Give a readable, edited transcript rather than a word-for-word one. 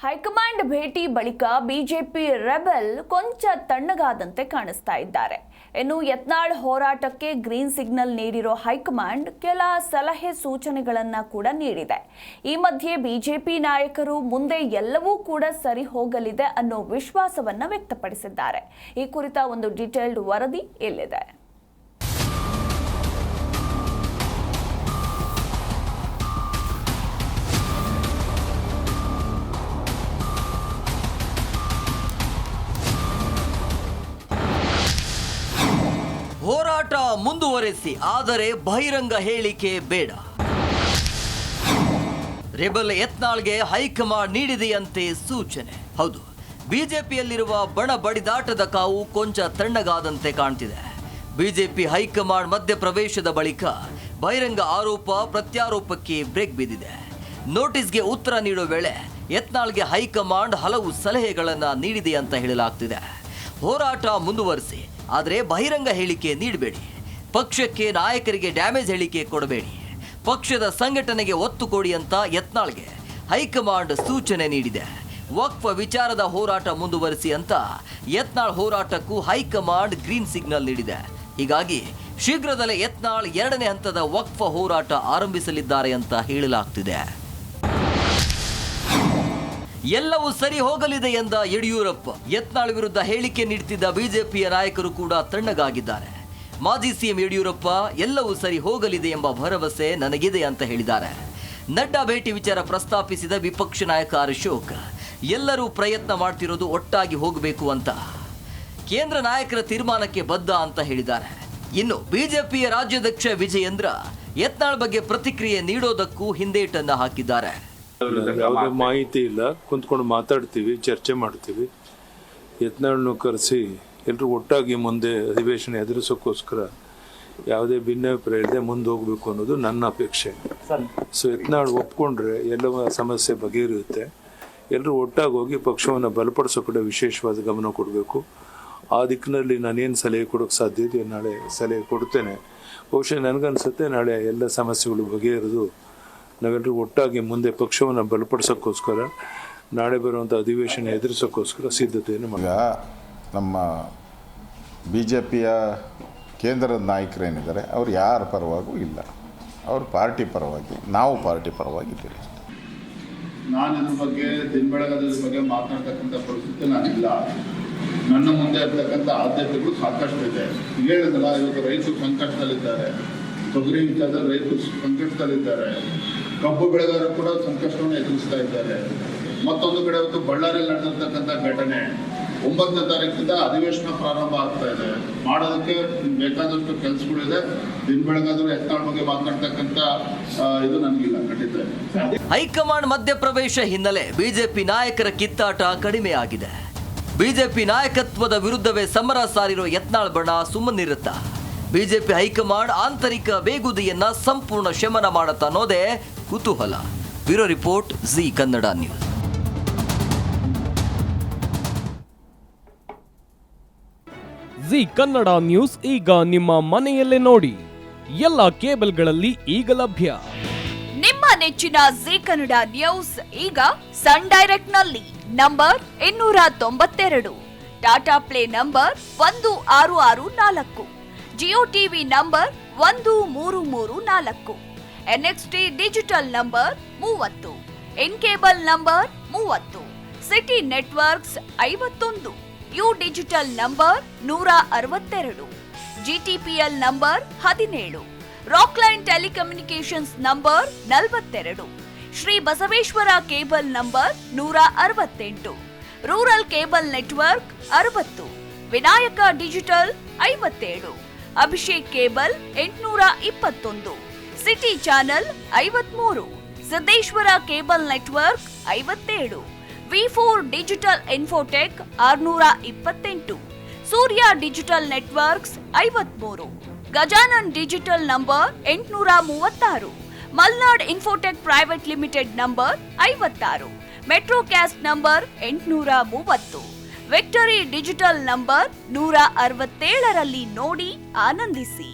High command ಭೇಟಿ ಬಳಿಕ BJP rebel ಕೊಂಚ ತಣ್ಣಗಾದಂತೆ ಕಾಣಿಸ್ತಾ ಇದ್ದಾರೆ. ಇನ್ನು ಯತ್ನಾಳ್ ಹೋರಾಟಕ್ಕೆ ಗ್ರೀನ್ ಸಿಗ್ನಲ್ ನೀಡಿರೋ ಹೈಕಮಾಂಡ್ ಕೆಲ ಸಲಹೆ ಸೂಚನೆಗಳನ್ನ ಕೂಡ ನೀಡಿದೆ. ಈ ಮಧ್ಯೆ ಬಿಜೆಪಿ ನಾಯಕರು ಮುಂದೆ ಎಲ್ಲವೂ ಕೂಡ ಸರಿ ಹೋಗಲಿದೆ ಅನ್ನೋ ವಿಶ್ವಾಸವನ್ನ ವ್ಯಕ್ತಪಡಿಸಿದ್ದಾರೆ. ಈ ಕುರಿತ ಒಂದು ಡೀಟೇಲ್ಡ್ ವರದಿ ಇಲ್ಲಿದೆ. ಹೋರಾಟ ಮುಂದುವರೆಸಿ, ಆದರೆ ಬಹಿರಂಗ ಹೇಳಿಕೆ ಬೇಡ. ರೆಬೆಲ್ ಯತ್ನಾಳ್ಗೆ ಹೈಕಮಾಂಡ್ ನೀಡಿದೆಯಂತೆ ಸೂಚನೆ. ಹೌದು, ಬಿಜೆಪಿಯಲ್ಲಿರುವ ಬಣ ಬಡಿದಾಟದ ಕಾವು ಕೊಂಚ ತಣ್ಣಗಾದಂತೆ ಕಾಣ್ತಿದೆ. ಬಿಜೆಪಿ ಹೈಕಮಾಂಡ್ ಮಧ್ಯಪ್ರವೇಶದ ಬಳಿಕ ಬಹಿರಂಗ ಆರೋಪ ಪ್ರತ್ಯಾರೋಪಕ್ಕೆ ಬ್ರೇಕ್ ಬಿದ್ದಿದೆ. ನೋಟಿಸ್ಗೆ ಉತ್ತರ ನೀಡೋ ವೇಳೆ ಯತ್ನಾಳ್ಗೆ ಹೈಕಮಾಂಡ್ ಹಲವು ಸಲಹೆಗಳನ್ನು ನೀಡಿದೆ ಅಂತ ಹೇಳಲಾಗ್ತಿದೆ. ಹೋರಾಟ ಮುಂದುವರಿಸಿ, ಆದರೆ ಬಹಿರಂಗ ಹೇಳಿಕೆ ನೀಡಬೇಡಿ. ಪಕ್ಷಕ್ಕೆ ನಾಯಕರಿಗೆ ಡ್ಯಾಮೇಜ್ ಹೇಳಿಕೆ ಕೊಡಬೇಡಿ. ಪಕ್ಷದ ಸಂಘಟನೆಗೆ ಒತ್ತು ಕೊಡಿ ಅಂತ ಯತ್ನಾಳ್ಗೆ ಹೈಕಮಾಂಡ್ ಸೂಚನೆ ನೀಡಿದೆ. ವಕ್ಫ್ ವಿಚಾರದ ಹೋರಾಟ ಮುಂದುವರಿಸಿ ಅಂತ ಯತ್ನಾಳ್ ಹೋರಾಟಕ್ಕೂ ಹೈಕಮಾಂಡ್ ಗ್ರೀನ್ ಸಿಗ್ನಲ್ ನೀಡಿದೆ. ಹೀಗಾಗಿ ಶೀಘ್ರದಲ್ಲೇ ಯತ್ನಾಳ್ 2ನೇ ಹಂತದ ವಕ್ಫ್ ಹೋರಾಟ ಆರಂಭಿಸಲಿದ್ದಾರೆ ಅಂತ ಹೇಳಲಾಗ್ತಿದೆ. ಎಲ್ಲವೂ ಸರಿ ಹೋಗಲಿದೆ ಎಂದ ಯಡಿಯೂರಪ್ಪ ಯತ್ನಾಳ್ ವಿರುದ್ಧ ಹೇಳಿಕೆ ನೀಡುತ್ತಿದ್ದ ಬಿಜೆಪಿಯ ನಾಯಕರು ಕೂಡ ತಣ್ಣಗಾಗಿದ್ದಾರೆ. ಮಾಜಿ ಸಿಎಂ ಯಡಿಯೂರಪ್ಪ ಎಲ್ಲವೂ ಸರಿ ಹೋಗಲಿದೆ ಎಂಬ ಭರವಸೆ ನನಗಿದೆ ಅಂತ ಹೇಳಿದ್ದಾರೆ. ನಡ್ಡಾ ಭೇಟಿ ವಿಚಾರ ಪ್ರಸ್ತಾಪಿಸಿದ ವಿಪಕ್ಷ ನಾಯಕ ಅಶೋಕ್ ಎಲ್ಲರೂ ಪ್ರಯತ್ನ ಮಾಡ್ತಿರೋದು ಒಟ್ಟಾಗಿ ಹೋಗಬೇಕು ಅಂತ. ಕೇಂದ್ರ ನಾಯಕರ ತೀರ್ಮಾನಕ್ಕೆ ಬದ್ಧ ಅಂತ ಹೇಳಿದ್ದಾರೆ. ಇನ್ನು ಬಿಜೆಪಿಯ ರಾಜ್ಯಾಧ್ಯಕ್ಷ ವಿಜಯೇಂದ್ರ ಯತ್ನಾಳ್ ಬಗ್ಗೆ ಪ್ರತಿಕ್ರಿಯೆ ನೀಡೋದಕ್ಕೂ ಹಿಂದೇಟನ್ನ ಹಾಕಿದ್ದಾರೆ. ಯಾವುದೇ ಮಾಹಿತಿ ಇಲ್ಲ, ಕುಂತ್ಕೊಂಡು ಮಾತಾಡ್ತೀವಿ, ಚರ್ಚೆ ಮಾಡ್ತೀವಿ. ಯತ್ನಾಳ್ನು ಕರೆಸಿ ಎಲ್ಲರೂ ಒಟ್ಟಾಗಿ ಮುಂದೆ ಅಧಿವೇಶನ ಎದುರಿಸೋಕ್ಕೋಸ್ಕರ ಯಾವುದೇ ಭಿನ್ನಾಭಿಪ್ರಾಯ ಇಲ್ಲದೆ ಮುಂದೆ ಹೋಗ್ಬೇಕು ಅನ್ನೋದು ನನ್ನ ಅಪೇಕ್ಷೆ. ಸೊ ಯತ್ನಾಳ್ ಒಪ್ಕೊಂಡ್ರೆ ಎಲ್ಲವ ಸಮಸ್ಯೆ ಬಗೆಹರಿಯುತ್ತೆ. ಎಲ್ಲರೂ ಒಟ್ಟಾಗಿ ಹೋಗಿ ಪಕ್ಷವನ್ನು ಬಲಪಡಿಸೋ ಕಡೆ ವಿಶೇಷವಾದ ಗಮನ ಕೊಡಬೇಕು. ಆ ದಿಕ್ಕಿನಲ್ಲಿ ನಾನೇನು ಸಲಹೆ ಕೊಡೋಕ್ಕೆ ಸಾಧ್ಯ ಇದೆ ನಾಳೆ ಸಲಹೆ ಕೊಡ್ತೇನೆ. ಬಹುಶಃ ನನಗನ್ಸುತ್ತೆ ನಾಳೆ ಎಲ್ಲ ಸಮಸ್ಯೆಗಳು ಬಗೆಹರಿದು ನಾವೆಲ್ಲರೂ ಒಟ್ಟಾಗಿ ಮುಂದೆ ಪಕ್ಷವನ್ನು ಬಲಪಡಿಸೋಕ್ಕೋಸ್ಕರ ನಾಳೆ ಬರುವಂಥ ಅಧಿವೇಶನ ಎದುರಿಸೋಕ್ಕೋಸ್ಕರ ಸಿದ್ಧತೆಯನ್ನು ಮಾಡಿ. ನಮ್ಮ ಬಿ ಜೆ ಪಿಯ ಕೇಂದ್ರದ ನಾಯಕರೇನಿದ್ದಾರೆ ಅವ್ರು ಯಾರ ಪರವಾಗೂ ಇಲ್ಲ. ಅವ್ರ ಪಾರ್ಟಿ ಪರವಾಗಿ, ನಾವು ಪಾರ್ಟಿ ಪರವಾಗಿದ್ದೀವಿ. ನಾನು ಇದ್ರ ಬಗ್ಗೆ ದಿನಬೆಳಗಾದ ಬಗ್ಗೆ ಮಾತನಾಡ್ತಕ್ಕಂಥ ಪರಿಸ್ಥಿತಿ ನಾನಿಲ್ಲ. ನನ್ನ ಮುಂದೆ ಇರ್ತಕ್ಕಂಥ ಆದ್ಯತೆಗಳು ಸಾಕಷ್ಟು ಇದೆ. ಹೇಳಿದ್ರಲ್ಲ, ಇವತ್ತು ರೈತರು ಸಂಕಷ್ಟದಲ್ಲಿದ್ದಾರೆ. ತೊಗರಿ ವಿಚಾರದಲ್ಲಿ ರೈತರು ಸಂಕಷ್ಟದಲ್ಲಿದ್ದಾರೆ. ಕಬ್ಬು ಬೆಳೆಗಾರರು ಕೂಡ ಸಂಕಷ್ಟವನ್ನು ಎದುರಿಸ್ತಾ ಇದ್ದಾರೆ. ಮತ್ತೊಂದು ಕಡೆ ಇವತ್ತು ಬಳ್ಳಾರಿಯಲ್ಲಿ ನಡೆದಿರ್ತಕ್ಕಂಥ ಘಟನೆ 9ನೇ ತಾರೀಕಿಂದ ಅಧಿವೇಶನ ಪ್ರಾರಂಭ ಆಗ್ತಾ ಇದೆ. ಮಾಡೋದಕ್ಕೆ ಬೇಕಾದಷ್ಟು ಕೆಲಸಗಳಿದೆ. ದಿನ ಬೆಳಗಾದ್ರೂ ಯತ್ನಾಳ್ ಬಗ್ಗೆ ಮಾತನಾಡ್ತಕ್ಕಂಥ ಇದು ನನಗಿಲ್ಲ, ಖಂಡಿತ. ಹೈಕಮಾಂಡ್ ಮಧ್ಯಪ್ರವೇಶ ಹಿನ್ನೆಲೆ ಬಿಜೆಪಿ ನಾಯಕರ ಕಿತ್ತಾಟ ಕಡಿಮೆ ಆಗಿದೆ. ಬಿಜೆಪಿ ನಾಯಕತ್ವದ ವಿರುದ್ಧವೇ ಸಮರ ಸಾರಿರೋ ಯತ್ನಾಳ್ ಬಣ ಸುಮ್ಮನಿರುತ್ತಾ? ಬಿಜೆಪಿ ಹೈಕಮಾಂಡ್ ಆಂತರಿಕ ಬೇಗುದಿಯನ್ನ ಸಂಪೂರ್ಣ ಶಮನ ಮಾಡುತ್ತಾ ಅನ್ನೋದೇ ಕುತೂಹಲ. Bureau report, G Kannada news. G Kannada news ಈಗ ನಿಮ್ಮ ಮನೆಯಲ್ಲೇ ನೋಡಿ. ಎಲ್ಲ ಕೇಬಲ್ಗಳಲ್ಲಿ ಈಗ ಲಭ್ಯ. ನಿಮ್ಮ ನೆಚ್ಚಿನ ಜಿ ಕನ್ನಡ ನ್ಯೂಸ್ ಈಗ ಸನ್ ಡೈರೆಕ್ಟ್ ನಲ್ಲಿ number 292, Tata Play number 1664, Jio TV number 1334, NXT digital number 30, in cable number 30, city networks 51, U digital number 162, GTPL number 17, Rockline telecommunications number 42, Shri Basaveshwara cable number 168, rural cable network 60, Vinayaka digital 57, Abhishek cable 821, city channel 53, Siddeshwara cable network 57, ವಿ4 digital infotech 628, Surya digital networks 53, Gajanan digital number 836, Malnad infotech private limited number 56, Metrocast number 830, victory digital number 167ರಲ್ಲಿ ನೋಡಿ ಆನಂದಿಸಿ.